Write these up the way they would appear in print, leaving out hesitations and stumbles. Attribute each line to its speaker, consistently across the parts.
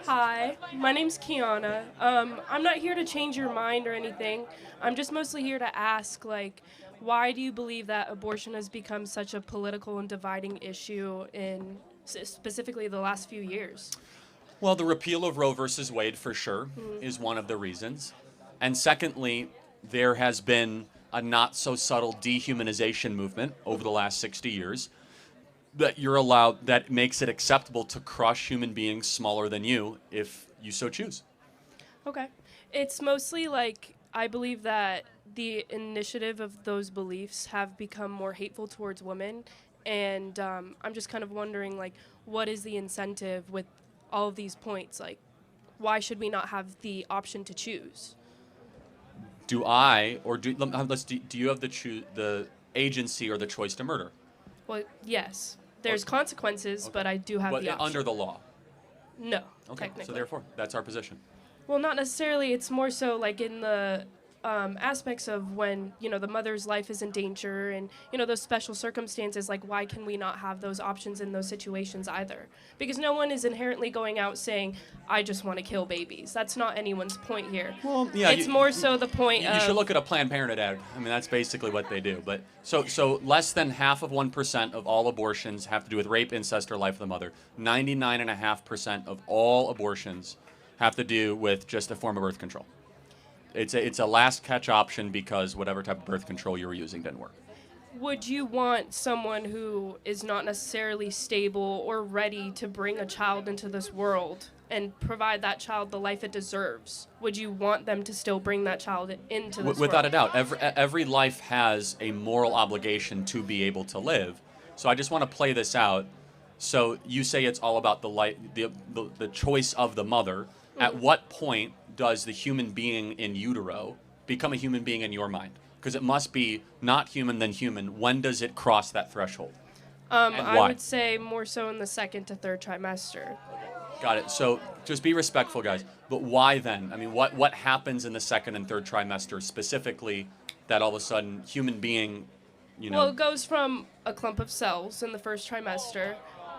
Speaker 1: Hi, my name's Kiana. I'm not here to change your mind or anything. I'm just mostly here to ask, why do you believe that abortion has become such a political and dividing issue in specifically the last few years?
Speaker 2: Well, the repeal of Roe versus Wade, for sure, is one of the reasons. And secondly, there has been a not-so-subtle dehumanization movement over the last 60 years that makes it acceptable to crush human beings smaller than you if you so choose.
Speaker 1: Okay. It's mostly I believe that the initiative of those beliefs have become more hateful towards women, and I'm just kind of wondering, what is the incentive with all of these points? Why should we not have the option to choose?
Speaker 2: Do you have the agency or the choice to murder?
Speaker 1: Well, yes. There's consequences, but I do have the option.
Speaker 2: Under the law?
Speaker 1: No,
Speaker 2: Okay,
Speaker 1: technically.
Speaker 2: so therefore, that's our position.
Speaker 1: Well, not necessarily. It's more so in the aspects of when, the mother's life is in danger and, those special circumstances, why can we not have those options in those situations either? Because no one is inherently going out saying, I just want to kill babies. That's not anyone's point here.
Speaker 2: Well, yeah.
Speaker 1: It's more so the point of...
Speaker 2: You should look at a Planned Parenthood ad. I mean, that's basically what they do. But so less than half of 1% of all abortions have to do with rape, incest, or life of the mother. 99.5% of all abortions have to do with just a form of birth control. It's a last catch option because whatever type of birth control you were using didn't work.
Speaker 1: Would you want someone who is not necessarily stable or ready to bring a child into this world and provide that child the life it deserves? Would you want them to still bring that child into this world?
Speaker 2: Without a doubt. Every life has a moral obligation to be able to live. So I just want to play this out. So you say it's all about the choice of the mother. Mm-hmm. At what point does the human being in utero become a human being in your mind? Because it must be not human than human. When does it cross that threshold?
Speaker 1: I would say more so in the second to third trimester.
Speaker 2: Got it. So just be respectful, guys. But why then? I mean, what happens in the second and third trimester specifically that all of a sudden human being,
Speaker 1: Well, it goes from a clump of cells in the first trimester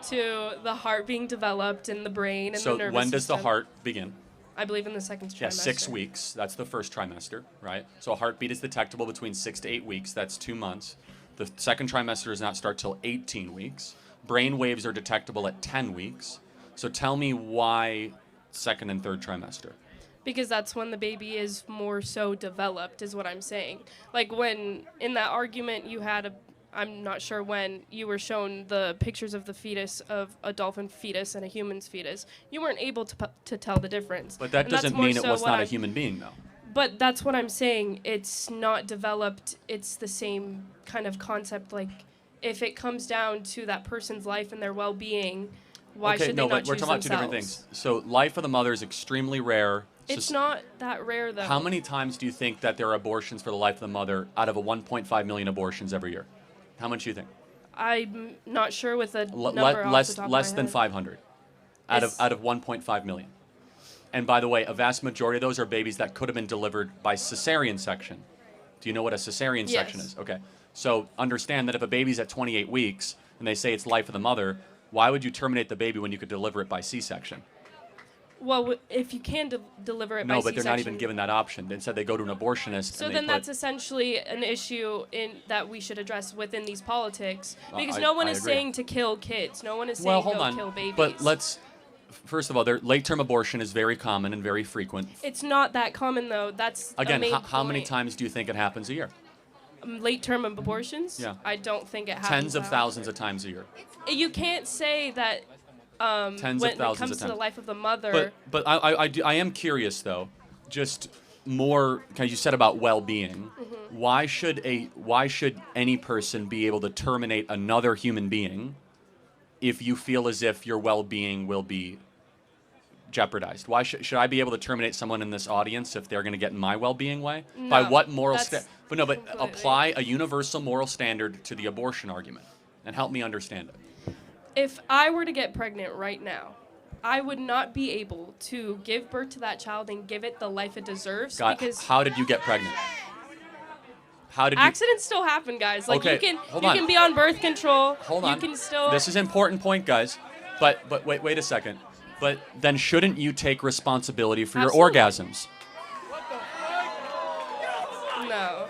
Speaker 1: to the heart being developed in the brain and the nervous system.
Speaker 2: So when does the heart begin?
Speaker 1: I believe in the second trimester.
Speaker 2: Yeah, 6 weeks. That's the first trimester, right? So a heartbeat is detectable between 6 to 8 weeks. That's 2 months. The second trimester does not start till 18 weeks. Brain waves are detectable at 10 weeks. So tell me why second and third trimester.
Speaker 1: Because that's when the baby is more so developed, is what I'm saying. When in that argument you had I'm not sure when you were shown the pictures of the fetus, of a dolphin fetus and a human's fetus, you weren't able to tell the difference.
Speaker 2: But that doesn't mean it was not a human being, though.
Speaker 1: But that's what I'm saying. It's not developed. It's the same kind of concept. If it comes down to that person's life and their well-being, why should they not choose themselves?
Speaker 2: We're talking about two different things. So life of the mother is extremely rare.
Speaker 1: It's not that rare, though.
Speaker 2: How many times do you think that there are abortions for the life of the mother out of 1.5 million abortions every year? How much do you think?
Speaker 1: I'm not sure with a number off the top of my
Speaker 2: less than
Speaker 1: head.
Speaker 2: 500 out of 1.5 million. And by the way, a vast majority of those are babies that could have been delivered by cesarean section. Do you know what a cesarean section is? Okay. So understand that if a baby's at 28 weeks and they say it's life of the mother, why would you terminate the baby when you could deliver it by C-section?
Speaker 1: Well, if you can deliver it by C-section.
Speaker 2: No, but they're not even given that option. Instead, they go to an abortionist.
Speaker 1: So then that's essentially an issue that we should address within these politics. Because no one is saying to kill kids. No one is saying go kill babies.
Speaker 2: But first of all, late-term abortion is very common and very frequent.
Speaker 1: It's not that common, though. That's
Speaker 2: again, how many times do you think it happens a year?
Speaker 1: Late-term abortions?
Speaker 2: Yeah.
Speaker 1: I don't think it happens.
Speaker 2: Tens of thousands of times a year.
Speaker 1: You can't say that when it comes to the life of the mother.
Speaker 2: But I am curious, though, just more, because you said about well-being. Mm-hmm. Why should any person be able to terminate another human being if you feel as if your well-being will be jeopardized? Why should I be able to terminate someone in this audience if they're going to get in my well-being way?
Speaker 1: No,
Speaker 2: by what moral standard? But
Speaker 1: completely.
Speaker 2: Apply a universal moral standard to the abortion argument and help me understand it.
Speaker 1: If I were to get pregnant right now, I would not be able to give birth to that child and give it the life it deserves. Because
Speaker 2: how did you get pregnant?
Speaker 1: Accidents still happen, guys.
Speaker 2: Okay,
Speaker 1: you can be on birth control.
Speaker 2: Hold on.
Speaker 1: You can still.
Speaker 2: This is an important point, guys. But wait a second. But then shouldn't you take responsibility for
Speaker 1: Absolutely.
Speaker 2: your orgasms?
Speaker 1: No.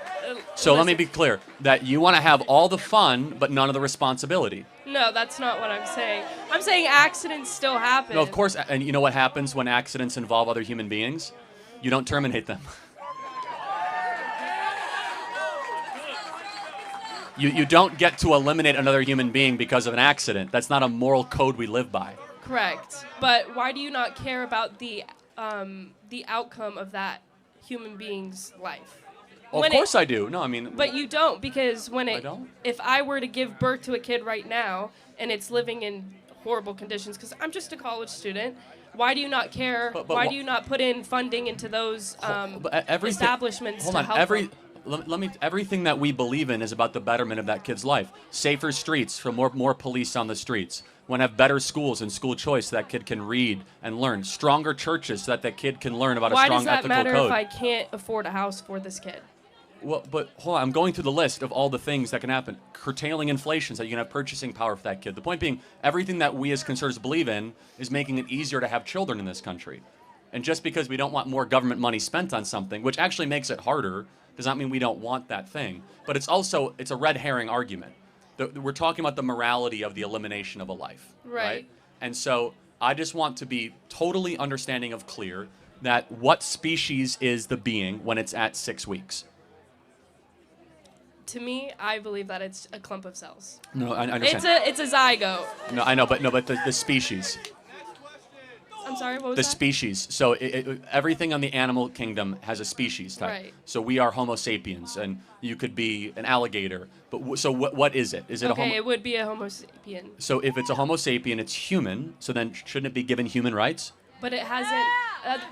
Speaker 2: So let me be clear, that you want to have all the fun, but none of the responsibility.
Speaker 1: No, that's not what I'm saying. I'm saying accidents still happen.
Speaker 2: No, of course, and you know what happens when accidents involve other human beings? You don't terminate them. You don't get to eliminate another human being because of an accident. That's not a moral code we live by.
Speaker 1: Correct. But why do you not care about the outcome of that human being's life?
Speaker 2: Well, of course I do. No, I mean...
Speaker 1: But you don't, because
Speaker 2: I don't?
Speaker 1: if I were to give birth to a kid right now and it's living in horrible conditions, because I'm just a college student, why do you not care?
Speaker 2: But
Speaker 1: why do you not put in funding into those establishments to help them?
Speaker 2: Everything that we believe in is about the betterment of that kid's life. Safer streets, for more police on the streets. We want to have better schools and school choice so that kid can read and learn. Stronger churches so that that kid can learn about a strong ethical code.
Speaker 1: Why does that matter if I can't afford a house for this kid?
Speaker 2: Well, but hold on, I'm going through the list of all the things that can happen. Curtailing inflation so you can have purchasing power for that kid. The point being, everything that we as conservatives believe in is making it easier to have children in this country. And just because we don't want more government money spent on something, which actually makes it harder, does not mean we don't want that thing. But it's a red herring argument. We're talking about the morality of the elimination of a life.
Speaker 1: Right.
Speaker 2: And so I just want to be totally understanding of clear that what species is the being when it's at 6 weeks?
Speaker 1: To me, I believe that it's a clump of cells.
Speaker 2: No, I understand.
Speaker 1: It's a zygote.
Speaker 2: No, I know, but the species.
Speaker 1: I'm sorry, what was
Speaker 2: The
Speaker 1: that?
Speaker 2: species. So everything on the animal kingdom has a species type.
Speaker 1: Right.
Speaker 2: So we are Homo sapiens, and you could be an alligator. But so what is it? Is it
Speaker 1: Okay,
Speaker 2: a Homo?
Speaker 1: it would be a Homo sapien.
Speaker 2: So if it's a Homo sapien, it's human. So then shouldn't it be given human rights?
Speaker 1: But it hasn't.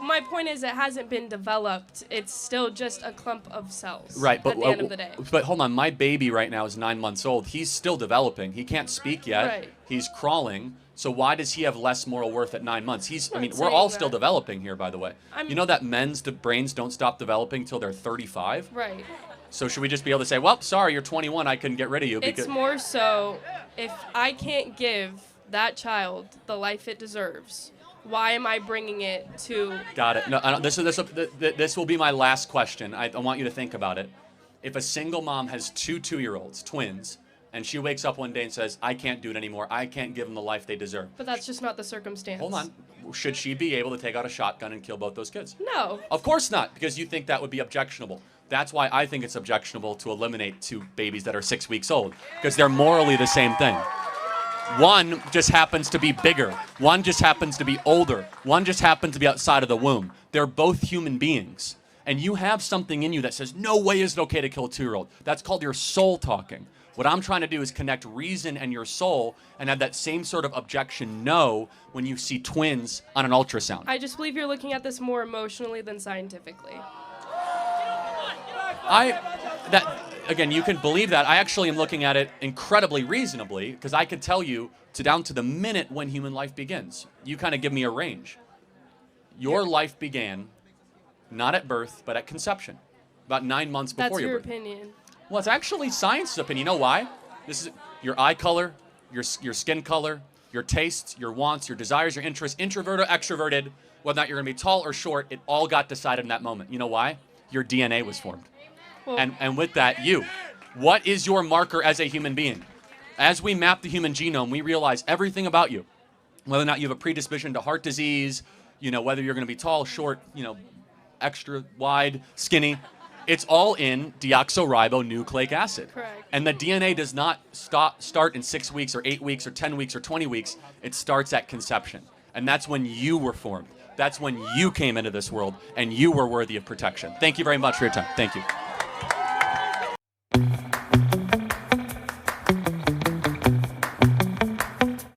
Speaker 1: My point is, it hasn't been developed. It's still just a clump of cells.
Speaker 2: Right, but
Speaker 1: at the end of the day.
Speaker 2: But hold on, my baby right now is 9 months old. He's still developing. He can't speak yet.
Speaker 1: Right.
Speaker 2: He's crawling. So why does he have less moral worth at 9 months?
Speaker 1: I'm
Speaker 2: we're
Speaker 1: saying
Speaker 2: all
Speaker 1: that.
Speaker 2: still developing here, by the way. You know that men's brains don't stop developing till they're 35?
Speaker 1: Right.
Speaker 2: So should we just be able to say, well, sorry, you're 21, I couldn't get rid of you?
Speaker 1: It's more so, if I can't give that child the life it deserves, why am I bringing it to...
Speaker 2: Got it. No, this will be my last question. I want you to think about it. If a single mom has two 2-year-olds, twins, and she wakes up one day and says, I can't do it anymore, I can't give them the life they deserve.
Speaker 1: But that's just not the circumstance.
Speaker 2: Hold on. Should she be able to take out a shotgun and kill both those kids?
Speaker 1: No.
Speaker 2: Of course not, because you think that would be objectionable. That's why I think it's objectionable to eliminate 2 babies that are 6 weeks old, because they're morally the same thing. One just happens to be bigger. One just happens to be older. One just happens to be outside of the womb. They're both human beings. And you have something in you that says, no way is it okay to kill a 2-year-old. That's called your soul talking. What I'm trying to do is connect reason and your soul and have that same sort of objection no when you see twins on an ultrasound.
Speaker 1: I just believe you're looking at this more emotionally than scientifically.
Speaker 2: Again, you can believe that. I actually am looking at it incredibly reasonably because I could tell you down to the minute when human life begins. You kind of give me a range. Your life began not at birth, but at conception, about 9 months before
Speaker 1: That's
Speaker 2: your
Speaker 1: your
Speaker 2: birth.
Speaker 1: opinion.
Speaker 2: Well, it's actually science's opinion. You know why? This is your eye color, your skin color, your tastes, your wants, your desires, your interests, introverted or extroverted, whether or not you're going to be tall or short, it all got decided in that moment. You know why? Your DNA was formed.
Speaker 1: Well,
Speaker 2: And with that, what is your marker as a human being? As we map the human genome, we realize everything about you. Whether or not you have a predisposition to heart disease, whether you're going to be tall, short, extra wide, skinny. It's all in deoxyribonucleic acid.
Speaker 1: Correct.
Speaker 2: And the DNA does not start in 6 weeks or 8 weeks or 10 weeks or 20 weeks. It starts at conception. And that's when you were formed. That's when you came into this world and you were worthy of protection. Thank you very much for your time. Thank you.